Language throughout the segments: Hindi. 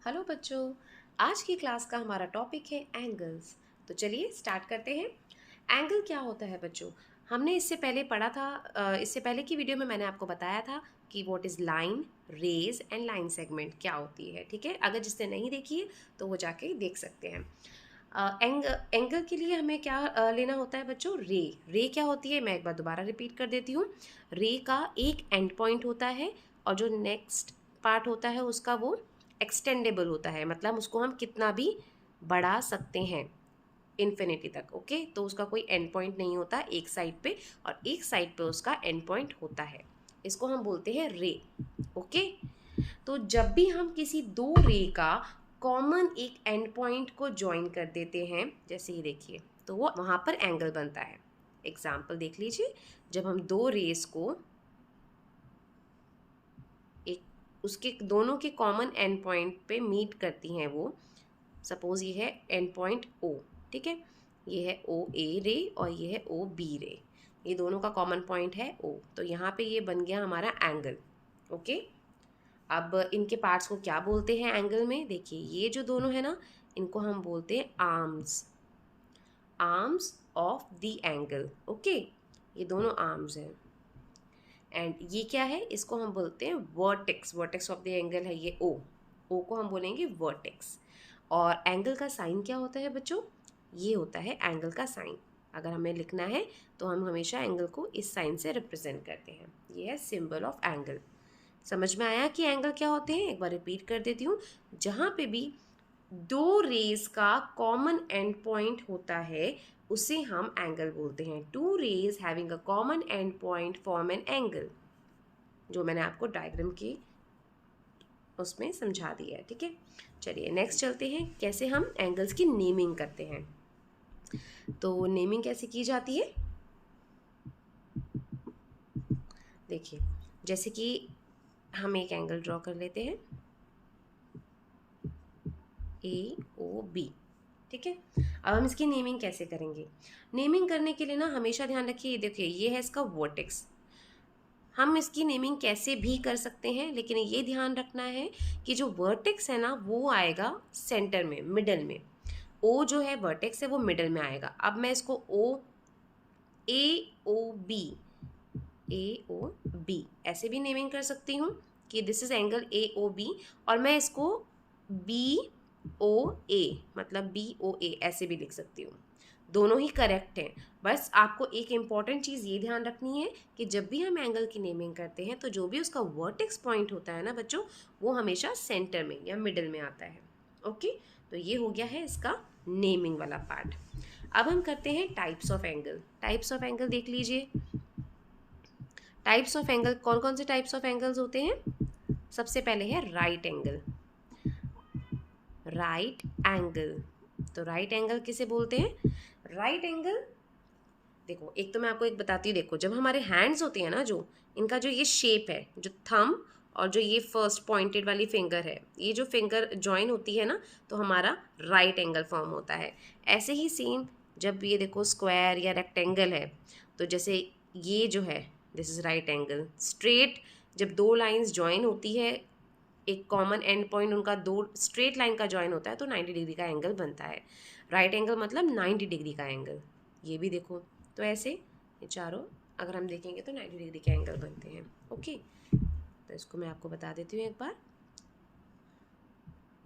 हेलो बच्चों, आज की क्लास का हमारा टॉपिक है एंगल्स। तो चलिए स्टार्ट करते हैं। एंगल क्या होता है बच्चों? हमने इससे पहले पढ़ा था, इससे पहले की वीडियो में मैंने आपको बताया था कि what is line, rays and line segment क्या होती है। ठीक है, अगर जिसने नहीं देखी है तो वो जाके देख सकते हैं। एंगल के लिए हमें क्या लेना होता है बच्चों? रे। रे क्या होती है, मैं एक बार दोबारा रिपीट कर देती हूँ। रे का एक एंड पॉइंट होता है और जो नेक्स्ट पार्ट होता है उसका वो एक्सटेंडेबल होता है, मतलब उसको हम कितना भी बढ़ा सकते हैं इन्फिनिटी तक। ओके, तो उसका कोई एंड पॉइंट नहीं होता एक साइड पे, और एक साइड पे उसका एंड पॉइंट होता है। इसको हम बोलते हैं रे। ओके, तो जब भी हम किसी दो रे का कॉमन एक एंड पॉइंट को ज्वाइन कर देते हैं, जैसे ये देखिए, तो वो वहाँ पर एंगल बनता है। एग्जाम्पल देख लीजिए, जब हम दो रेस को एक उसके दोनों के कॉमन एंड पॉइंट पे मीट करती हैं, वो सपोज ये है एंड पॉइंट ओ। ठीक है, ये है ओ ए रे और ये है ओ बी रे, ये दोनों का कॉमन पॉइंट है ओ, तो यहाँ पे ये बन गया हमारा एंगल। ओके, अब इनके पार्ट्स को क्या बोलते हैं एंगल में? देखिए, ये जो दोनों है ना, इनको हम बोलते हैं arms. Arms of the angle. Okay, ये दोनों आर्म्स हैं। एंड ये क्या है? इसको हम बोलते हैं vertex. Vertex of the angle है ये ओ। ओ को हम बोलेंगे वर्टेक्स। और एंगल का साइन क्या होता है बच्चों? ये होता है एंगल का साइन। अगर हमें लिखना है तो हम हमेशा एंगल को इस साइन से रिप्रेजेंट करते हैं। ये है सिंबल ऑफ एंगल। समझ में आया कि एंगल क्या होते हैं? एक बार रिपीट कर देती हूँ। जहाँ पे भी दो रेज का कॉमन एंड पॉइंट होता है उसे हम एंगल बोलते हैं। Two rays having a common end point form an angle, जो मैंने आपको डायग्राम की उसमें समझा दिया है। ठीक है, चलिए नेक्स्ट चलते हैं, कैसे हम एंगल्स की नेमिंग करते हैं। तो नेमिंग कैसे की जाती है? देखिए, जैसे कि हम एक एंगल ड्रॉ कर लेते हैं, ए ओ बी। ठीक है, अब हम इसकी नेमिंग कैसे करेंगे? नेमिंग करने के लिए ना हमेशा ध्यान रखिए, देखिए ये है इसका वर्टेक्स। हम इसकी नेमिंग कैसे भी कर सकते हैं, लेकिन ये ध्यान रखना है कि जो वर्टेक्स है ना वो आएगा सेंटर में, मिडल में। ओ जो है वर्टेक्स है वो मिडल में आएगा। अब मैं इसको ओ ए ओ बी, ए ओ बी ऐसे भी नेमिंग कर सकती हूँ कि this is angle A O B, और मैं इसको बी ओ ए, मतलब बी ओ ए ऐसे भी लिख सकती हूँ। दोनों ही करेक्ट हैं। बस आपको एक इम्पॉर्टेंट चीज़ ये ध्यान रखनी है कि जब भी हम एंगल की नेमिंग करते हैं तो जो भी उसका वर्टेक्स पॉइंट होता है ना बच्चों, वो हमेशा सेंटर में या मिडल में आता है। ओके, तो ये हो गया है इसका नेमिंग वाला पार्ट। अब हम करते हैं types of angle. Types of angle देख लीजिए। टाइप्स ऑफ एंगल, कौन कौन से टाइप्स ऑफ एंगल्स होते हैं? सबसे पहले है राइट एंगल। राइट एंगल, तो राइट एंगल किसे बोलते हैं? राइट एंगल, देखो एक तो मैं आपको एक बताती हूँ। देखो, जब हमारे हैंड्स होते हैं ना, जो इनका जो ये शेप है, जो थंब और जो ये फर्स्ट पॉइंटेड वाली फिंगर है, ये जो फिंगर जॉइन होती है ना, तो हमारा राइट एंगल फॉर्म होता है। ऐसे ही सेम जब ये देखो स्क्वायर या रेक्टेंगल है, तो जैसे ये जो है this is right angle. Straight, जब दो लाइंस जॉइन होती है, एक कॉमन एंड पॉइंट उनका दो स्ट्रेट लाइन का जॉइन होता है, तो 90 डिग्री का एंगल बनता है। राइट एंगल मतलब 90 डिग्री का एंगल। ये भी देखो, तो ऐसे ये चारों अगर हम देखेंगे तो 90 डिग्री के एंगल बनते हैं। ओके, तो इसको मैं आपको बता देती हूँ एक बार।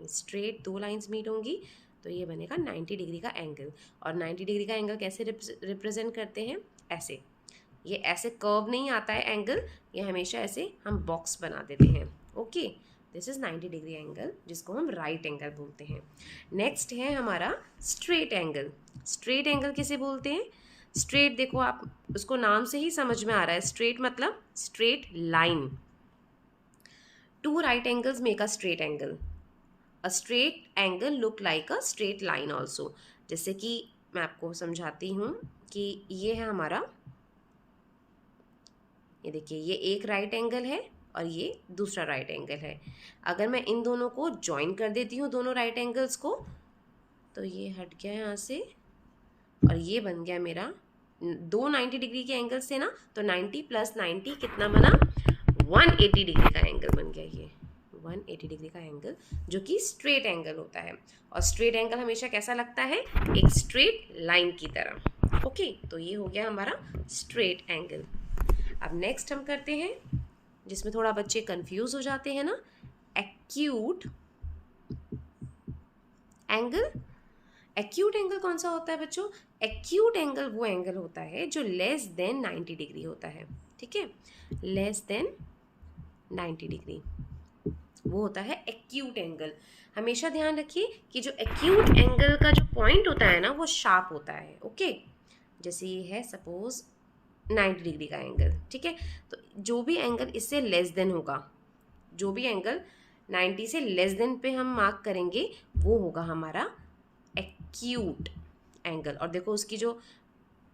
स्ट्रेट दो लाइंस मीट होंगी तो ये बनेगा 90 डिग्री का एंगल। और 90 डिग्री का एंगल कैसे रिप्रेजेंट करते हैं? ऐसे। ये ऐसे कर्व नहीं आता है एंगल, ये हमेशा ऐसे हम बॉक्स बना देते हैं। Okay, this is 90 degree angle, जिसको हम राइट एंगल बोलते हैं। नेक्स्ट है हमारा स्ट्रेट एंगल। स्ट्रेट एंगल किसे बोलते हैं? स्ट्रेट, देखो आप उसको नाम से ही समझ में आ रहा है, स्ट्रेट मतलब straight line. Two right angles make a straight angle. A straight angle look like a straight line also. जैसे कि मैं आपको समझाती हूँ कि ये है हमारा, ये देखिए, ये एक राइट एंगल है और ये दूसरा राइट एंगल है। अगर मैं इन दोनों को ज्वाइन कर देती हूँ, दोनों राइट एंगल्स को, तो ये हट गया यहाँ से और ये बन गया मेरा दो 90 डिग्री के एंगल्स थे ना, तो 90 + 90 कितना बना? 180 डिग्री का एंगल बन गया। ये 180 डिग्री का एंगल जो कि स्ट्रेट एंगल होता है, और स्ट्रेट एंगल हमेशा कैसा लगता है, एक स्ट्रेट लाइन की तरह। ओके, तो ये हो गया हमारा स्ट्रेट एंगल। अब नेक्स्ट हम करते हैं जिसमें थोड़ा बच्चे कंफ्यूज हो जाते हैं ना, एक्यूट एंगल। एक्यूट एंगल कौन सा होता है बच्चों? एक्यूट एंगल वो एंगल होता है जो लेस देन 90 डिग्री होता है, ठीक है, लेस देन 90 डिग्री वो होता है एक्यूट एंगल। हमेशा ध्यान रखिए कि जो एक्यूट एंगल का जो पॉइंट होता है ना वो शार्प होता है। ओके, जैसे ये है सपोज 90 डिग्री का एंगल, ठीक है, तो जो भी एंगल इससे लेस देन होगा, जो भी एंगल 90 से लेस देन पे हम मार्क करेंगे वो होगा हमारा एक्यूट एंगल। और देखो उसकी जो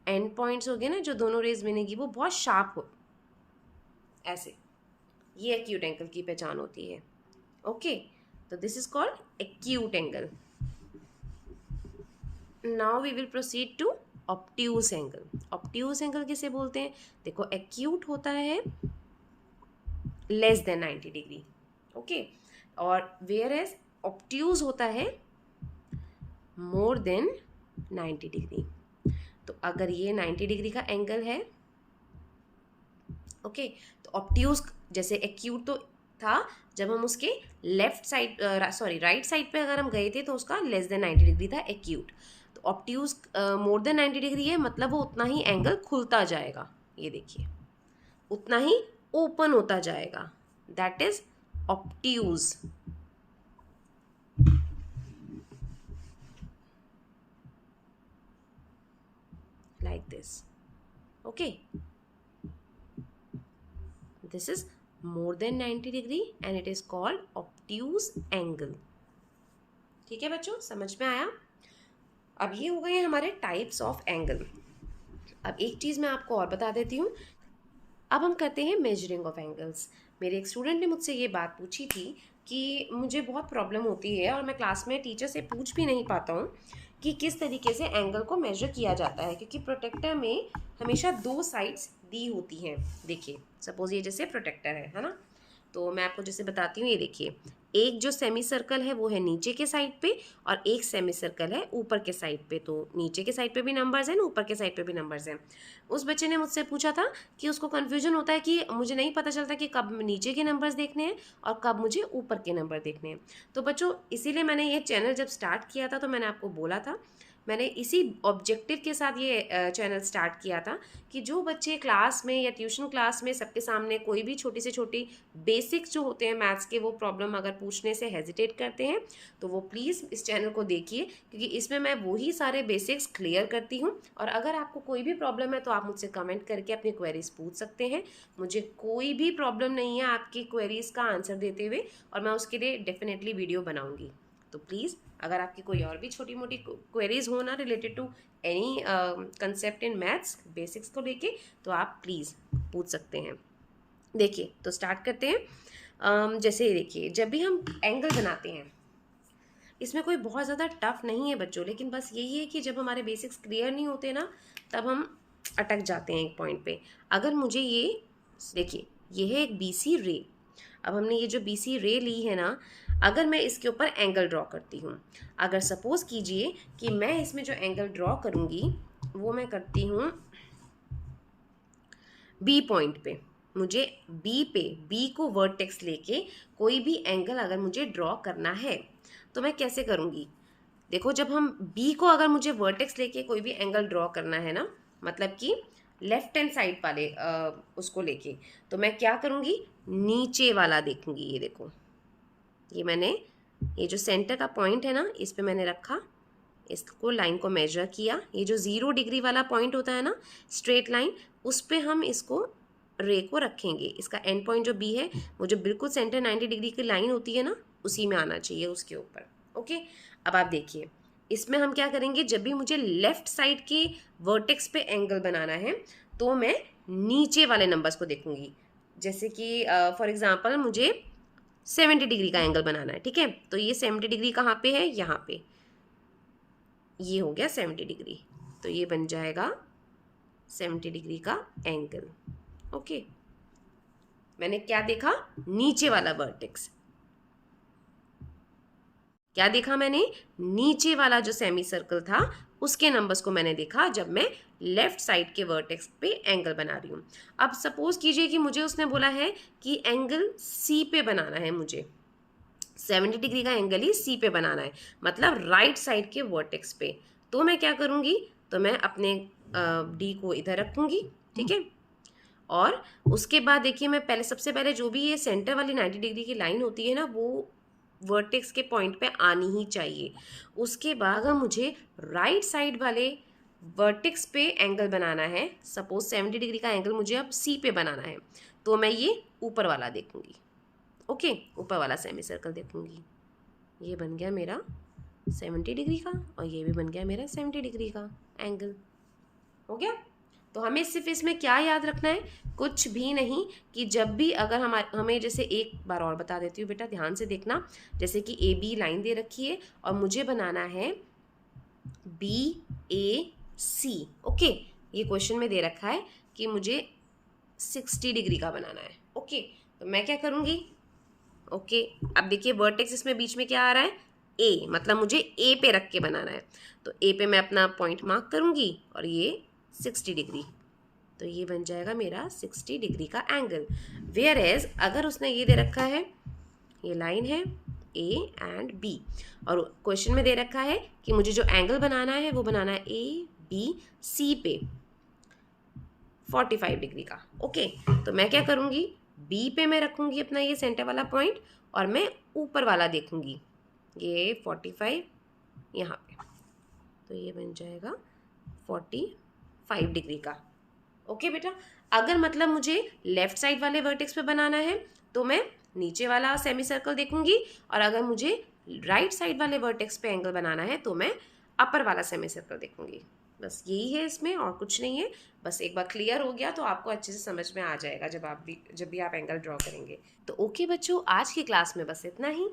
एंड पॉइंट्स हो गए ना, जो दोनों रेज बनेगी वो बहुत शार्प हो, ऐसे, ये एक्यूट एंगल की पहचान होती है। ओके, तो this is called acute angle. Now we will proceed to obtuse angle. Obtuse angle किसे बोलते हैं? देखो एक्यूट होता है लेस देन 90 डिग्री, ओके, और वेयर एज ऑब्ट्यूज होता है मोर देन 90 डिग्री। तो अगर ये 90 डिग्री का एंगल है, ओके, तो ऑब्ट्यूज, जैसे एक्यूट तो था जब हम उसके लेफ्ट साइड राइट साइड पे अगर हम गए थे तो उसका लेस देन 90 डिग्री था एक्यूट। तो ऑब्ट्यूज मोर देन 90 डिग्री है, मतलब वो उतना ही एंगल खुलता जाएगा, ये देखिए उतना ही ओपन होता जाएगा, that is obtuse. like this, okay, this is more than 90 degree and it is called obtuse angle। ठीक है बच्चों, समझ में आया? अब ये हो गए हमारे टाइप्स ऑफ एंगल। अब एक चीज़ मैं आपको और बता देती हूँ, अब हम करते हैं मेजरिंग ऑफ एंगल्स। मेरे एक स्टूडेंट ने मुझसे ये बात पूछी थी कि मुझे बहुत प्रॉब्लम होती है और मैं क्लास में टीचर से पूछ भी नहीं पाता हूँ कि किस तरीके से एंगल को मेजर किया जाता है, क्योंकि प्रोटेक्टर में हमेशा दो साइड्स दी होती हैं। देखिए सपोज ये जैसे प्रोटेक्टर है ना, तो मैं आपको जैसे बताती हूँ, ये देखिए एक जो सेमी सर्कल है वो है नीचे के साइड पे और एक सेमी सर्कल है ऊपर के साइड पे। तो नीचे के साइड पे भी नंबर्स हैं, ऊपर के साइड पे भी नंबर्स हैं। उस बच्चे ने मुझसे पूछा था कि उसको कन्फ्यूजन होता है कि मुझे नहीं पता चलता कि कब नीचे के नंबर्स देखने हैं और कब मुझे ऊपर के नंबर देखने हैं। तो बच्चों इसीलिए मैंने ये चैनल जब स्टार्ट किया था तो मैंने आपको बोला था, मैंने इसी ऑब्जेक्टिव के साथ ये चैनल स्टार्ट किया था कि जो बच्चे क्लास में या ट्यूशन क्लास में सबके सामने कोई भी छोटी से छोटी बेसिक्स जो होते हैं मैथ्स के वो प्रॉब्लम अगर पूछने से हेजिटेट करते हैं तो वो प्लीज़ इस चैनल को देखिए, क्योंकि इसमें मैं वही सारे बेसिक्स क्लियर करती हूँ। और अगर आपको कोई भी प्रॉब्लम है तो आप मुझसे कमेंट करके अपनी क्वेरीज पूछ सकते हैं। मुझे कोई भी प्रॉब्लम नहीं है आपकी क्वेरीज का आंसर देते हुए, और मैं उसके लिए डेफिनेटली वीडियो बनाऊँगी। तो प्लीज़ अगर आपकी कोई और भी छोटी मोटी क्वेरीज हो ना related to any concept in maths basics को लेके, तो आप प्लीज़ पूछ सकते हैं। देखिए तो स्टार्ट करते हैं। जैसे देखिए जब भी हम एंगल बनाते हैं, इसमें कोई बहुत ज़्यादा टफ नहीं है बच्चों, लेकिन बस यही है कि जब हमारे बेसिक्स क्लियर नहीं होते ना तब हम अटक जाते हैं एक पॉइंट पे। अगर मुझे ये देखिए ये है एक BC रे, अब हमने ये जो BC रे ली है ना, अगर मैं इसके ऊपर एंगल ड्रॉ करती हूँ, अगर सपोज कीजिए कि मैं इसमें जो एंगल ड्रॉ करूँगी वो मैं करती हूँ B पॉइंट पे, मुझे B को वर्टेक्स लेके कोई भी एंगल अगर मुझे ड्रॉ करना है तो मैं कैसे करूँगी? देखो जब हम B को अगर मुझे वर्टेक्स लेके कोई भी एंगल ड्रॉ करना है ना, मतलब कि लेफ्ट हैंड साइड वाले उसको लेके, तो मैं क्या करूँगी, नीचे वाला देखूँगी। ये देखो ये मैंने ये जो सेंटर का पॉइंट है ना इस पे मैंने रखा, इसको लाइन को मेजर किया, ये जो 0 डिग्री वाला पॉइंट होता है ना स्ट्रेट लाइन, उस पे हम इसको रे को रखेंगे। इसका एंड पॉइंट जो B है वो जो बिल्कुल सेंटर 90 डिग्री की लाइन होती है ना उसी में आना चाहिए उसके ऊपर। ओके, अब आप देखिए इसमें हम क्या करेंगे, जब भी मुझे लेफ्ट साइड के वर्टेक्स पे एंगल बनाना है तो मैं नीचे वाले नंबर्स को देखूंगी। जैसे कि फॉर एग्जांपल मुझे 70 डिग्री का एंगल बनाना है, ठीक है, तो ये 70 डिग्री कहाँ पे है, यहाँ पे, ये हो गया 70 डिग्री, तो ये बन जाएगा 70 डिग्री का एंगल। ओके, मैंने क्या देखा, नीचे वाला वर्टेक्स। क्या देखा मैंने? नीचे वाला जो सेमी सर्कल था उसके नंबर्स को मैंने देखा जब मैं लेफ्ट साइड के वर्टेक्स पे एंगल बना रही हूँ। अब सपोज कीजिए कि मुझे उसने बोला है कि एंगल सी पे बनाना है, मुझे 70 डिग्री का एंगल ही सी पे बनाना है, मतलब राइट साइड के वर्टेक्स पे। तो मैं क्या करूँगी, तो मैं अपने डी को इधर रखूँगी, ठीक है। और उसके बाद देखिए मैं पहले, सबसे पहले जो भी ये सेंटर वाली 90 डिग्री की लाइन होती है ना, वो वर्टेक्स के पॉइंट पे आनी ही चाहिए। उसके बाद अगर मुझे राइट साइड वाले वर्टेक्स पे एंगल बनाना है, सपोज 70 डिग्री का एंगल मुझे अब सी पे बनाना है, तो मैं ये ऊपर वाला देखूंगी। ओके, ऊपर वाला सेमी सर्कल देखूंगी। ये बन गया मेरा 70 डिग्री का और ये भी बन गया मेरा 70 डिग्री का एंगल। हो गया। तो हमें सिर्फ इसमें क्या याद रखना है, कुछ भी नहीं, कि जब भी अगर हमें जैसे, एक बार और बता देती हूँ बेटा, ध्यान से देखना। जैसे कि ए बी लाइन दे रखी है और मुझे बनाना है बी ए सी। ओके, ये क्वेश्चन में दे रखा है कि मुझे 60 डिग्री का बनाना है। ओके, तो मैं क्या करूँगी, ओके, अब देखिए वर्टेक्स इसमें बीच में क्या आ रहा है, ए, मतलब मुझे ए पे रख के बनाना है। तो ए पे मैं अपना पॉइंट मार्क करूँगी और ये 60 डिग्री, तो ये बन जाएगा मेरा 60 डिग्री का एंगल। वेयर एज अगर उसने ये दे रखा है, ये लाइन है ए एंड बी, और क्वेश्चन में दे रखा है कि मुझे जो एंगल बनाना है वो बनाना है ए बी सी पे 45 डिग्री का। ओके, तो मैं क्या करूँगी, बी पे मैं रखूँगी अपना ये सेंटर वाला पॉइंट और मैं ऊपर वाला देखूँगी, ये 45 यहाँ पे, तो ये बन जाएगा 45 डिग्री का। ओके बेटा, अगर मतलब मुझे लेफ्ट साइड वाले वर्टेक्स पे बनाना है तो मैं नीचे वाला सेमी सर्कल देखूंगी, और अगर मुझे राइट साइड वाले वर्टेक्स पे एंगल बनाना है तो मैं अपर वाला सेमी सर्कल देखूंगी। बस यही है इसमें, और कुछ नहीं है। बस एक बार क्लियर हो गया तो आपको अच्छे से समझ में आ जाएगा जब भी आप एंगल ड्रॉ करेंगे। तो ओके बच्चों, आज की क्लास में बस इतना ही।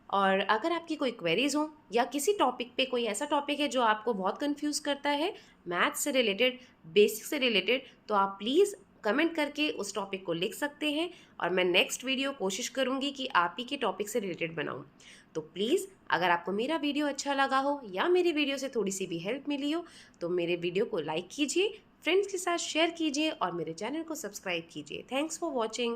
और अगर आपकी कोई क्वेरीज हो या किसी टॉपिक पे, कोई ऐसा टॉपिक है जो आपको बहुत कंफ्यूज करता है, मैथ्स से रिलेटेड, बेसिक से रिलेटेड, तो आप प्लीज़ कमेंट करके उस टॉपिक को लिख सकते हैं और मैं नेक्स्ट वीडियो कोशिश करूँगी कि आप ही के टॉपिक से रिलेटेड बनाऊँ। तो प्लीज़, अगर आपको मेरा वीडियो अच्छा लगा हो या मेरी वीडियो से थोड़ी सी भी हेल्प मिली हो तो मेरे वीडियो को लाइक कीजिए, फ्रेंड्स के साथ शेयर कीजिए और मेरे चैनल को सब्सक्राइब कीजिए। Thanks for watching.